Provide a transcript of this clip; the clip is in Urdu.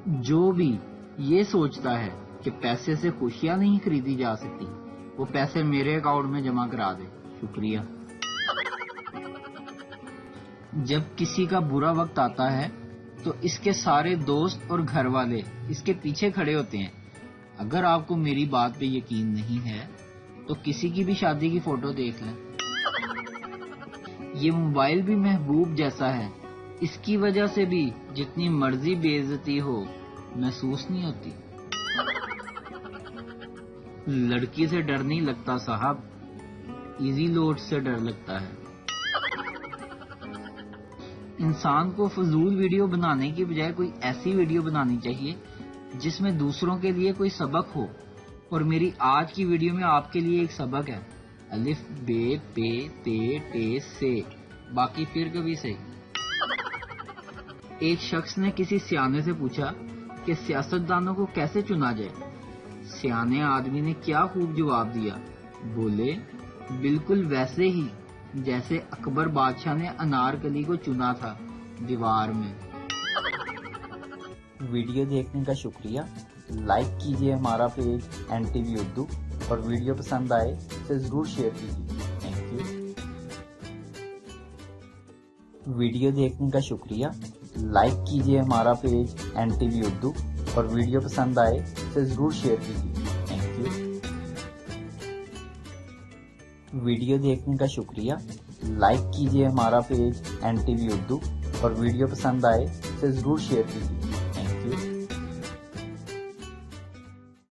جو بھی یہ سوچتا ہے کہ پیسے سے خوشیاں نہیں خریدی جا سکتی وہ پیسے میرے اکاؤنٹ میں جمع کرا دے. شکریہ. جب کسی کا برا وقت آتا ہے تو اس کے سارے دوست اور گھر والے اس کے پیچھے کھڑے ہوتے ہیں. اگر آپ کو میری بات پہ یقین نہیں ہے تو کسی کی بھی شادی کی فوٹو دیکھ لیں. یہ موبائل بھی محبوب جیسا ہے, اس کی وجہ سے بھی جتنی مرضی بے عزتی ہو محسوس نہیں ہوتی. لڑکی سے ڈر نہیں لگتا صاحب, ایزی لوڈ سے ڈر لگتا ہے. انسان کو فضول ویڈیو بنانے کی بجائے کوئی ایسی ویڈیو بنانی چاہیے جس میں دوسروں کے لیے کوئی سبق ہو. اور میری آج کی ویڈیو میں آپ کے لیے ایک سبق ہے, الف بے پے تے ٹے سے, باقی پھر کبھی سے. ایک شخص نے کسی سیانے سے پوچھا کہ سیاستدانوں کو کیسے چنا جائے. سیانے آدمی نے کیا خوب جواب دیا, بولے بالکل ویسے ہی جیسے اکبر بادشاہ نے انارکلی کو چنا تھا, دیوار میں. ویڈیو دیکھنے کا شکریہ. لائک کیجیے ہمارا page N T V Urdu, اور ویڈیو پسند آئے تو ضرور شیئر کیجیے. Thank you. ویڈیو دیکھنے کا شکریہ. لائک کیجیے ہمارا page N T V Urdu, اور ویڈیو پسند آئے تو ضرور شیئر کیجیے. Thank you. ویڈیو دیکھنے کا شکریہ. لائک کیجیے ہمارا page N T V Urdu, اور ویڈیو پسند آئے تو ضرور شیئر کیجیے.